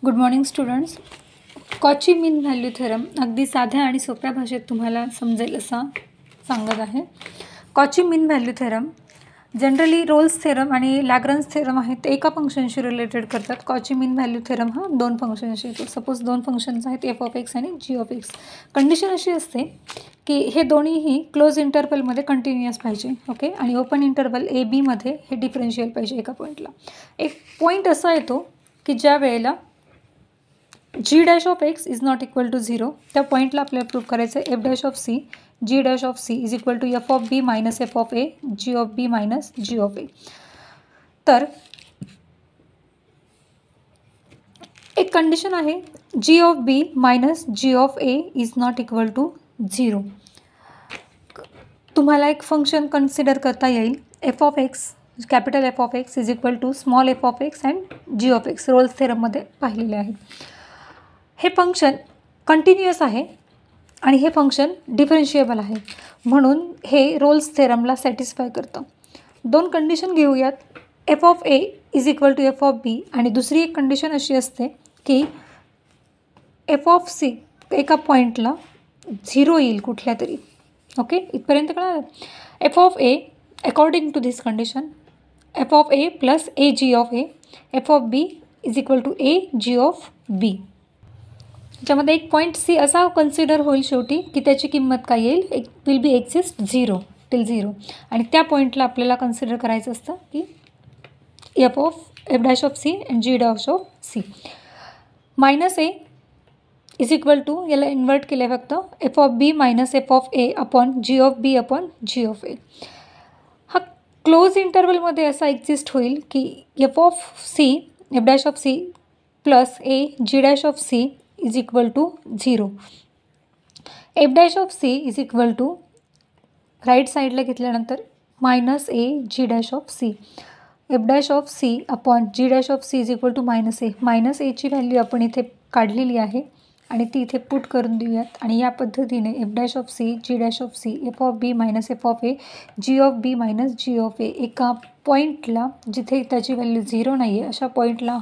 Good morning students. Cauchy mean value theorem अगदी साध्या आणि सोप्या भाषेत तुम्हाला समजेल असा सांगत आहे. Cauchy mean value theorem generally Rolle's theorem आणि लॅग्रंज थेरम आहेत ते एका फंक्शनशी रिलेटेड करतात. कॉची मीन व्हॅल्यू थेरम हा दोन फंक्शनशी येतो. सपोज दोन फंक्शन्स आहेत एफ ऑफ एक्स आणि जी ऑफ एक्स. कंडिशन अशी असते की हे दोन्हीही क्लोज इंटरवलमध्ये कंटिन्युअस पाहिजे. ओके, आणि ओपन इंटरवल ए बीमध्ये हे डिफरन्शियल पाहिजे एका पॉईंटला. एक पॉईंट असा येतो की ज्या वेळेला g dash of x is not equal to 0 त्या पॉईंटला आपल्याला प्रूव्ह करायचं आहे f dash of c g dash of C is equal to f of b minus f of a g of b minus g of a. तर एक condition आहे g of b minus g of a is not equal to 0. तुम्हाला एक function consider करता येईल f of x capital F of x is equal to small f of x and g of x. Rolle's थेरममध्ये पाहिलेले आहे. हे function continuous आहे आणि हे फंक्शन डिफरन्शिएबल आहे म्हणून हे रोल्स थेरमला सॅटिस्फाय करतं. दोन कंडिशन घेऊयात. F of a is equal to f of b आणि दुसरी एक कंडिशन अशी असते की एफ ऑफ सी एका पॉईंटला 0 येईल कुठल्या तरी. ओके, इथपर्यंत कळलं. F of a according to this condition f of a plus a g of a f of b is equal to a g of b. ज्यामध्ये एक पॉईंट सी असा कन्सिडर होईल शेवटी की त्याची किंमत काय येईल एक विल बी एक्झिस्ट 0 टिल 0 आणि त्या पॉईंटला आपल्याला कन्सिडर करायचं असतं की f dash of c and g dash of c. Minus a is equal to याला इन्व्हर्ट केलं आहे फक्त f of b minus f of a upon g of b upon g of a. हा close इंटरवलमध्ये असा exist होईल की f of C F dash of c plus a G dash of C is equal to 0. F dash of C is equal to right साईडला घेतल्यानंतर minus A G dash of C F dash of C upon G dash of C is equal to minus A. Minus एची value आपण इथे काढलेली आहे आणि ती इथे पुट करून देऊयात आणि या पद्धतीने f dash of c g dash of C f of b minus f of a g of b minus g of a एका पॉईंटला जिथे त्याची व्हॅल्यू 0 नाही आहे अशा पॉईंटला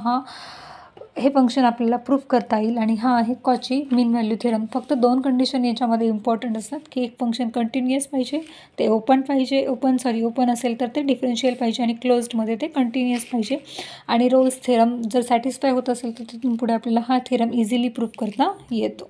हे फंक्शन आपल्याला प्रूफ करता येईल आणि हा आहे कॉची मीन व्हॅल्यू थेरम. फक्त दोन कंडिशन याच्यामध्ये इम्पॉर्टंट असतात की एक फंक्शन कंटिन्युअस पाहिजे ते ओपन असेल तर ते डिफरन्शियल पाहिजे आणि क्लोज्डमध्ये ते कंटिन्युअस पाहिजे. आणि रोल्स थेरम जर सॅटिस्फाय होत असेल तर तिथून पुढे आपल्याला हा थेरम इझिली प्रूफ करता येतो.